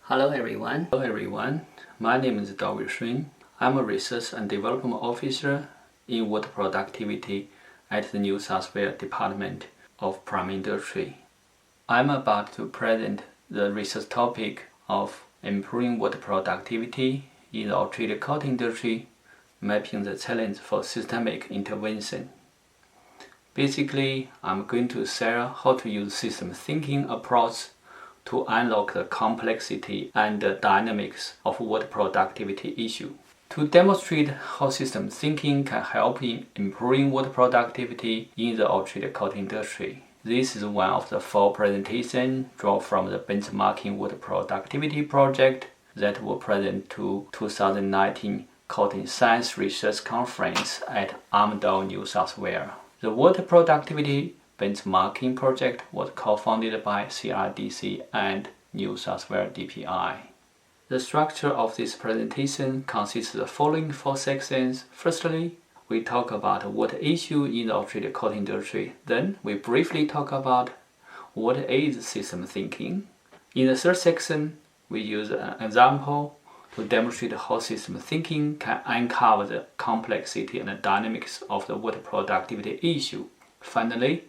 Hello everyone. My name is Daowei Sun. I'm a research and development officer in water productivity at the New South Wales Department of Primary Industry. I'm about to present the research topic of improving water productivity in the Australia cotton industry, mapping the challenge for systemic intervention. Basically, I'm going to share how to use system thinking approach to unlock the complexity and the dynamics of water productivity issue. To demonstrate how system thinking can help in improving water productivity in the Australia cotton industry. This is one of the 4 presentations drawn from the benchmarking water productivity project that were present to 2019 Cotton Science Research Conference at Armidale, New South Wales. The water productivity benchmarking project was co-founded by CRDC and New South Wales DPI. The structure of this presentation consists of the following 4 sections. Firstly, we talk about water issue in the Australia cotton industry. Then we briefly talk about what is system thinking. In the third section, we use an example to demonstrate how system thinking can uncover the complexity and the dynamics of the water productivity issue. Finally,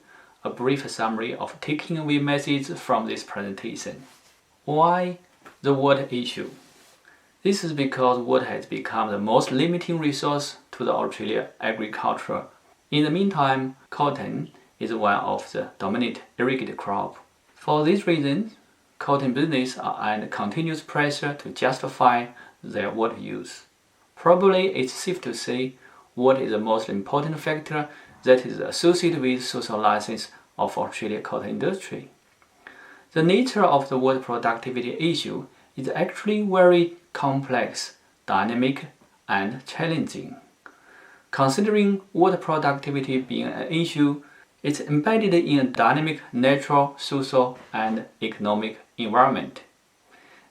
a brief summary of taking away messages from this presentation. Why the water issue? This is because water has become the most limiting resource to the Australia agriculture. In the meantime, cotton is one of the dominant irrigated crop. For these reasons, cotton business are under continuous pressure to justify their water use. Probably it's safe to say water is the most important factor that is associated with social license of Australia cotton industry. The nature of the water productivity issue is actually very complex, dynamic, and challenging. Considering water productivity being an issue, it's embedded in a dynamic natural, social, and economic environment.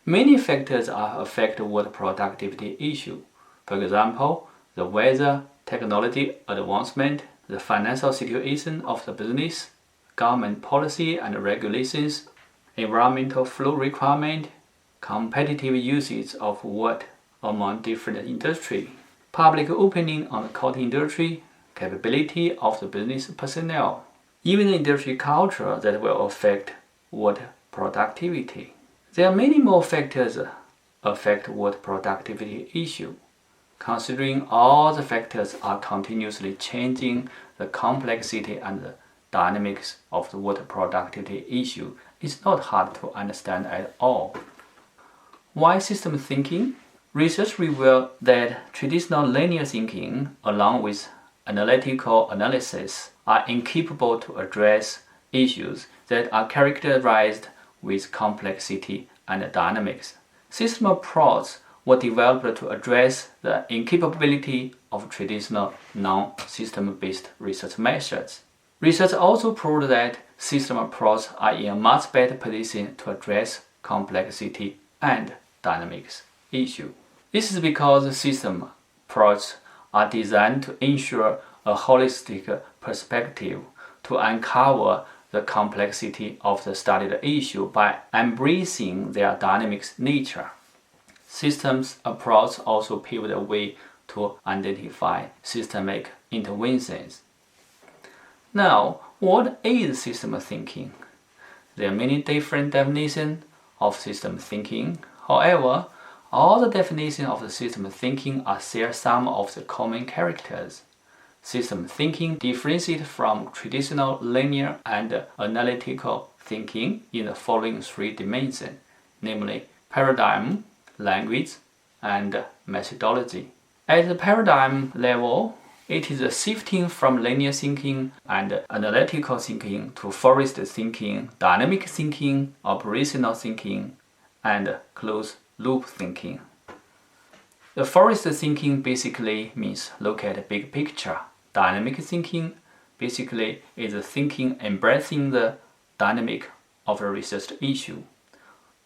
Many factors affect water productivity issue. For example, the weather, technology advancement, the financial situation of the business, government policy and regulations, environmental flow requirement, competitive usage of water among different industries, public opinion on the cotton industry, capability of the business personnel, even the industry culture that will affect water productivity. There are many more factors affect water productivity issue. Considering all the factors are continuously changing, the complexity and the dynamics of the water productivity issue is not hard to understand at all. Why system thinking? Research revealed that traditional linear thinking, along with analytical analysis, are incapable to address issues that are characterized with complexity and dynamics. System approaches were developed to address the incapability of traditional non-system-based research methods. Research also proved that system approaches are in a much better position to address complexity and dynamics issue. This is because system approaches are designed to ensure a holistic perspective to uncover the complexity of the studied issue by embracing their dynamic nature. Systems approach also paved the way to identify systemic interventions. Now, what is system thinking? There are many different definitions of system thinking. However, all the definitions of the system thinking share some of the common characters. System thinking differentiates from traditional linear and analytical thinking in the following 3 dimensions, namely paradigm, language, and methodology. At the paradigm level, it is a shifting from linear thinking and analytical thinking to forest thinking, dynamic thinking, operational thinking, and closed-loop thinking. The forest thinking basically means look at the big picture. Dynamic thinking basically is thinking embracing the dynamic of a research issue.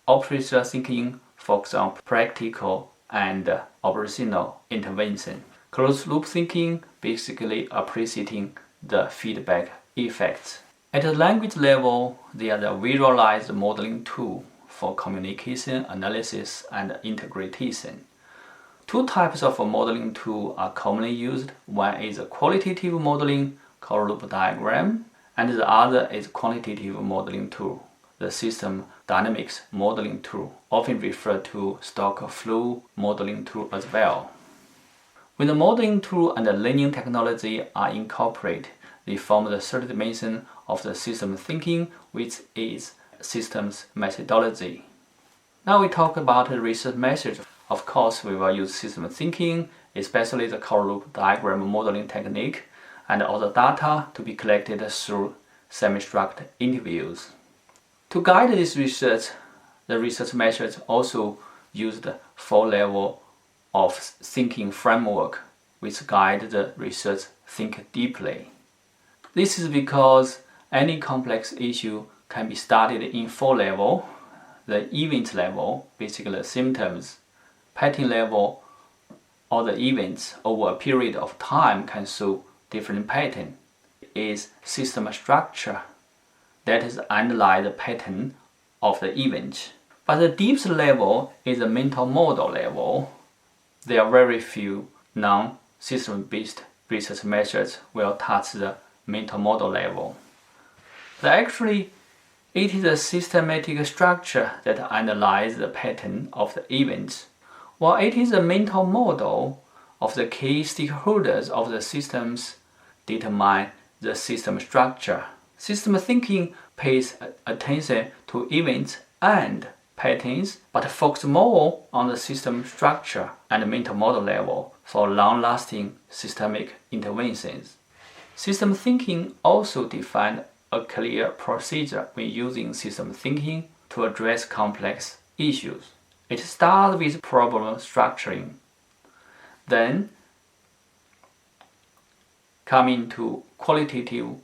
Operational thinking focuses on practical and operational intervention. Closed-loop thinking basically appreciating the feedback effects. At the language level, they are the visualized modeling tool for communication, analysis, and integration. Two types of modeling tools are commonly used. One is a qualitative modeling called loop diagram, and the other is quantitative modeling tool, the system dynamics modeling tool, often referred to stock flow modeling tool as well. When the modeling tool and the learning technology are incorporated, they form the third dimension of the system thinking, which is systems methodology. Now we talk about the research methods. Of course, we will use system thinking, especially the curve loop diagram modeling technique, and all the data to be collected through semi-structured interviews. To guide this research, the research methods also use the 4-level of thinking framework, which guide the research think deeply. This is because any complex issue can be studied in 4 levels. The event level, basically the symptoms, pattern level, or the events over a period of time can show different pattern, is system structure, that is analyze the pattern of the event. But the deepest level is the mental model level. There are very few non-system-based research methods will touch the mental model level. Actually, it is a systematic structure that analyzes the pattern of the events, while it is a mental model of the key stakeholders of the systems determine the system structure. System thinking pays attention to events and patterns, but focus more on the system structure and mental model level for long-lasting systemic interventions. System thinking also defines a clear procedure when using system thinking to address complex issues. It starts with problem structuring, then coming to qualitative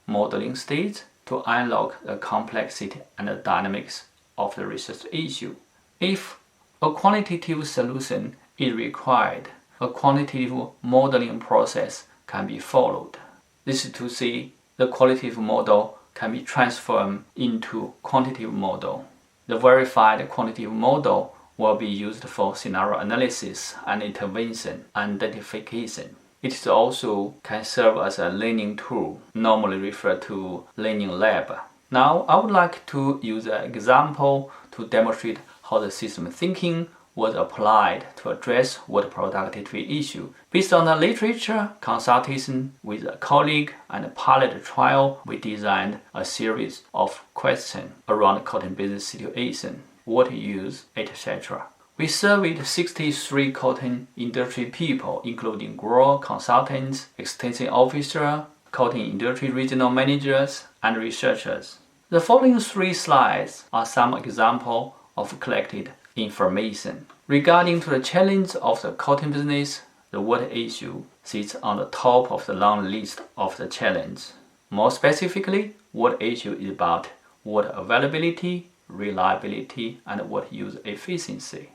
modeling stage to unlock the complexity and the dynamics of the research issue. If a quantitative solution is required, a quantitative modeling process can be followed. This is to say, the qualitative model can be transformed into quantitative model. The verified quantitative model will be used for scenario analysis and intervention identification. It also can serve as a learning tool, normally referred to learning lab. Now, I would like to use an example to demonstrate how the system thinking was applied to address word productivity issue. Based on the literature, consultation with a colleague, and a pilot trial, we designed a series of questions around cotton business situation, water use, etc. We surveyed 63 cotton industry people, including grower, consultants, extension officers, cotton industry regional managers, and researchers. The following 3 slides are some examples of collected information. Regarding to the challenge of the cotton business, the water issue sits on the top of the long list of the challenge. More specifically, water issue is about water availability, reliability, and water use efficiency,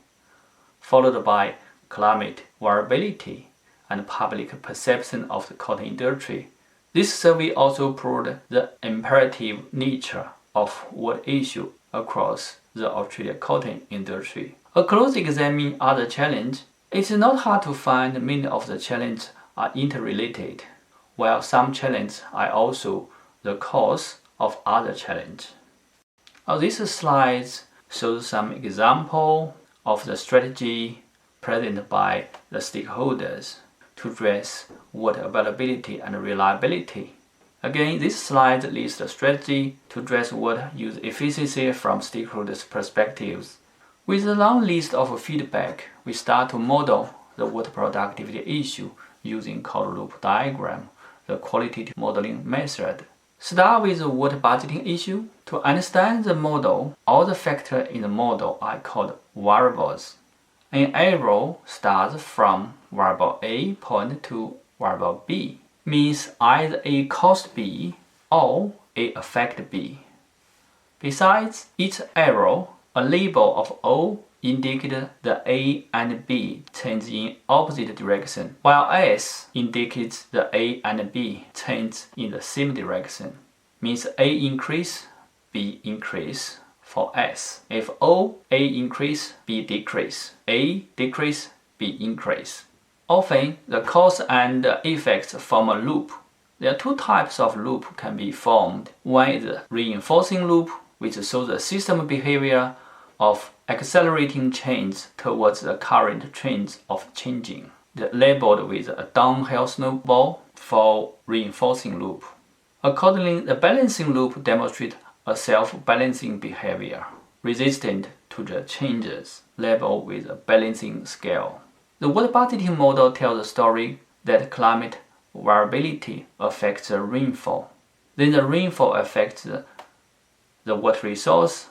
followed by climate variability and public perception of the cotton industry. This survey also proved the imperative nature of water issue across the Australian cotton industry. A close examine other challenges. It is not hard to find many of the challenges are interrelated, while some challenges are also the cause of other challenges. This slide shows some examples of the strategy presented by the stakeholders to address water availability and reliability. Again, this slide lists the strategy to address water use efficiency from stakeholders' perspectives. With a long list of feedback, we start to model the water productivity issue using causal loop diagram, the qualitative modeling method. Start with the water budgeting issue. To understand the model, all the factors in the model are called variables. An arrow starts from variable A point to variable B, means either A cost B or A affect B. Besides each arrow, a label of O indicates the A and B change in opposite direction, while S indicates the A and B change in the same direction. Means A increase, B increase, for S. If O, A increase, B decrease, A decrease, B increase. Often, the cause and effects form a loop. There are two types of loop can be formed. One is a reinforcing loop, which shows the system behavior of accelerating change towards the current trends of changing. Labeled with a downhill snowball for reinforcing loop. Accordingly, the balancing loop demonstrates a self-balancing behavior, resistant to the changes, labeled with a balancing scale. The water budgeting model tells the story that climate variability affects the rainfall. Then the rainfall affects the water resource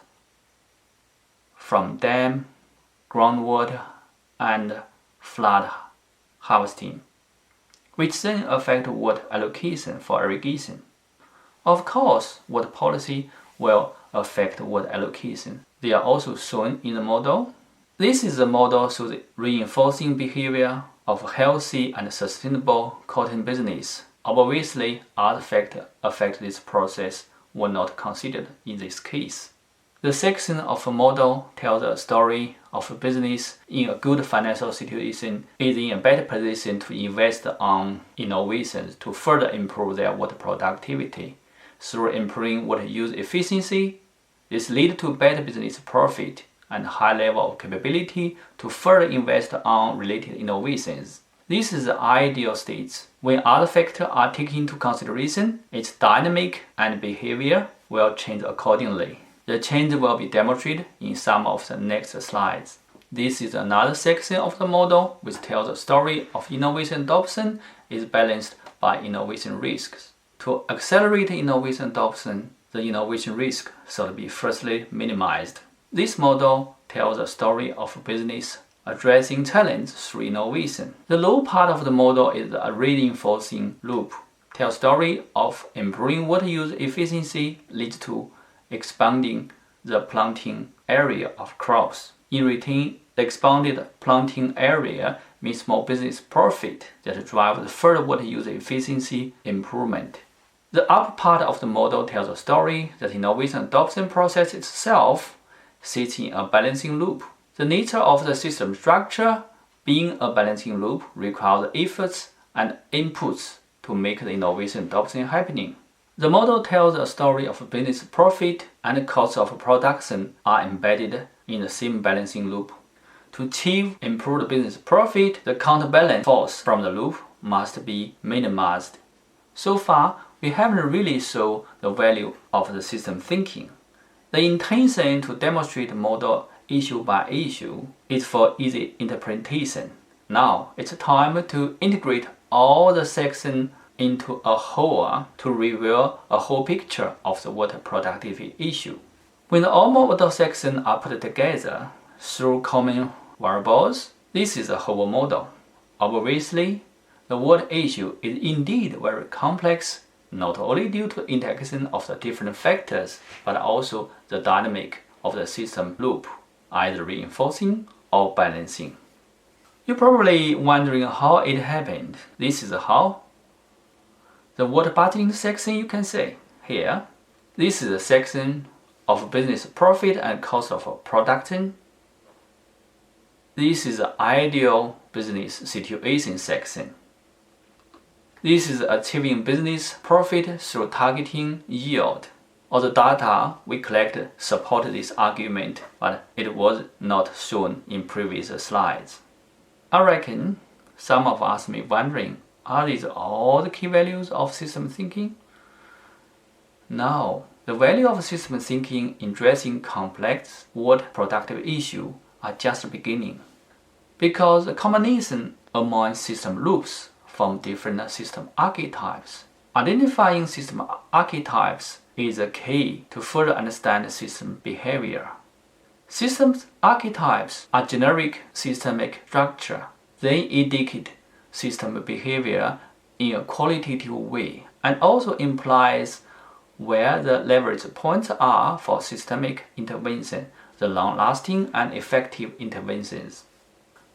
from dam, groundwater, and flood harvesting, which then affect water allocation for irrigation. Of course, water policy will affect water allocation. They are also shown in the model. This is the model shows the reinforcing behavior of a healthy and sustainable cotton business. Obviously, other factors affect this process were not considered in this case. The section of a model tells a story of a business in a good financial situation is in a better position to invest on innovations to further improve their water productivity. Through improving water use efficiency, this leads to better business profit and high level of capability to further invest on related innovations. This is the ideal state. When other factors are taken into consideration, its dynamic and behavior will change accordingly. The change will be demonstrated in some of the next slides. This is another section of the model which tells the story of innovation adoption is balanced by innovation risks. To accelerate innovation adoption, the innovation risk should be firstly minimized. This model tells the story of a business addressing challenge through innovation. The low part of the model is a reinforcing loop. Tells story of improving water use efficiency leads to expanding the planting area of crops. In return, the expanded planting area means more business profit that drives further water use efficiency improvement. The upper part of the model tells a story that innovation adoption process itself sits in a balancing loop. The nature of the system structure, being a balancing loop, requires efforts and inputs to make the innovation adoption happening. The model tells a story of business profit and cost of production are embedded in the same balancing loop. To achieve improved business profit, the counterbalance force from the loop must be minimized. So far, we haven't really shown the value of the system thinking. The intention to demonstrate model issue by issue is for easy interpretation. Now, it's time to integrate all the sections into a whole to reveal a whole picture of the water productivity issue. When all model sections are put together through common variables, this is a whole model. Obviously, the water issue is indeed very complex, not only due to the interaction of the different factors, but also the dynamic of the system loop, either reinforcing or balancing. You're probably wondering how it happened. This is how. The water budgeting section you can see here. This is a section of business profit and cost of production. This is the ideal business situation section. This is achieving business profit through targeting yield. All the data we collected support this argument, but it was not shown in previous slides. I reckon some of us may be wondering, are these all the key values of system thinking? No, the value of system thinking in addressing complex water productive issues are just beginning. Because the combination among system loops from different system archetypes. Identifying system archetypes is a key to further understand system behavior. System archetypes are generic systemic structure. They indicate system behavior in a qualitative way and also implies where the leverage points are for systemic intervention, the long-lasting and effective interventions.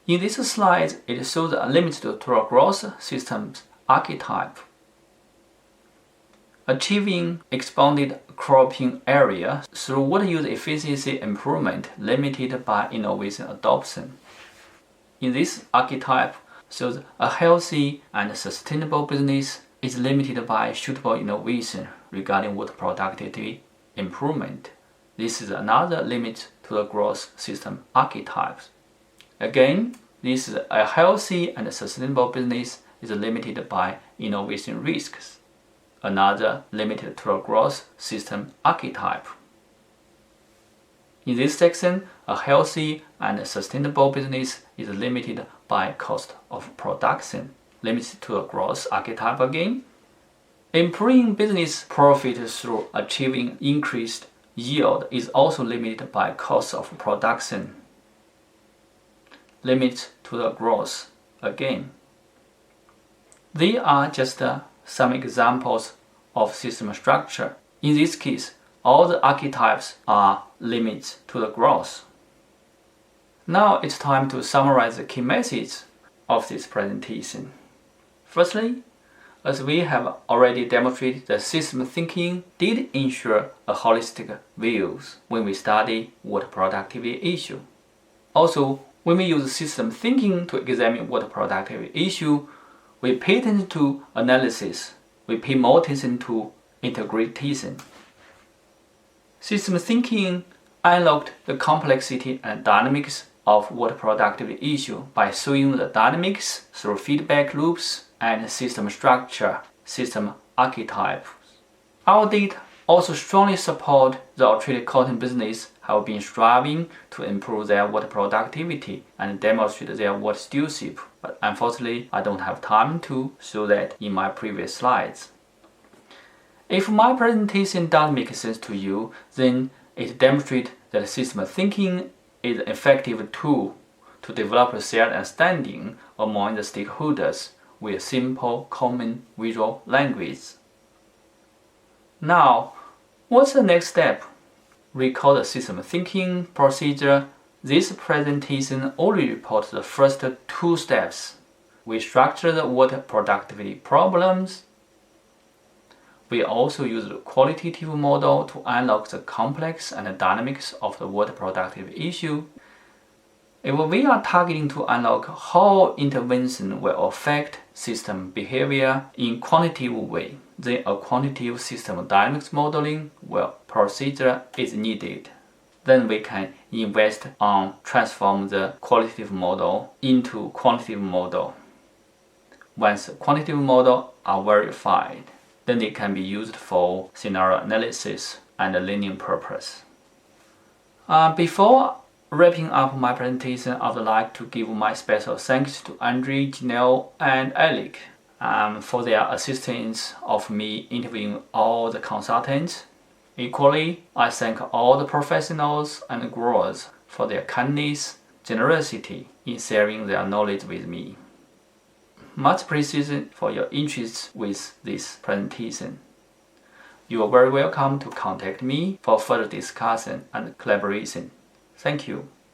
In this slide, it shows a limited to a gross systems archetype. Achieving expanded cropping area through water use efficiency improvement limited by innovation adoption. In this archetype shows a healthy and sustainable business is limited by suitable innovation regarding water productivity improvement. This is another limit to the growth system archetypes. Again, this is a healthy and sustainable business is limited by innovation risks. Another limited to the growth system archetype. In this section, a healthy and sustainable business is limited by cost of production, limited to the growth archetype again. Improving business profit through achieving increased yield is also limited by cost of production, limit to the growth again. They are just some examples of system structure. In this case, all the archetypes are limits to the growth. Now it's time to summarize the key messages of this presentation. Firstly, as we have already demonstrated, the system thinking did ensure a holistic view when we study water productivity issue. Also, when we use system thinking to examine water productivity issue, we pay attention to analysis. We pay more attention to integration. System thinking unlocked the complexity and dynamics of water productivity issue by showing the dynamics through feedback loops and system structure, system archetypes. Our data also strongly support the Australian cotton business have been striving to improve their water productivity and demonstrate their water stewardship, but unfortunately I don't have time to show that in my previous slides. If my presentation doesn't make sense to you, then it demonstrates that system thinking is an effective tool to develop a shared understanding among the stakeholders with simple, common visual language. Now, what's the next step? Recall the system thinking procedure. This presentation only reports the first two steps. We structure the water productivity problems. We also use the qualitative model to unlock the complex and dynamics of the water productivity issue. If we are targeting to unlock how intervention will affect system behavior in quantitative way, then a quantitative system dynamics modeling procedure is needed. Then we can invest on transform the qualitative model into quantitative model. Once quantitative models are verified, then they can be used for scenario analysis and learning purpose. Before wrapping up my presentation, I would like to give my special thanks to Andre, Janelle, and Alec for their assistance of me interviewing all the consultants. Equally, I thank all the professionals and growers for their kindness, generosity in sharing their knowledge with me. Much appreciation for your interest with this presentation. You are very welcome to contact me for further discussion and collaboration. Thank you.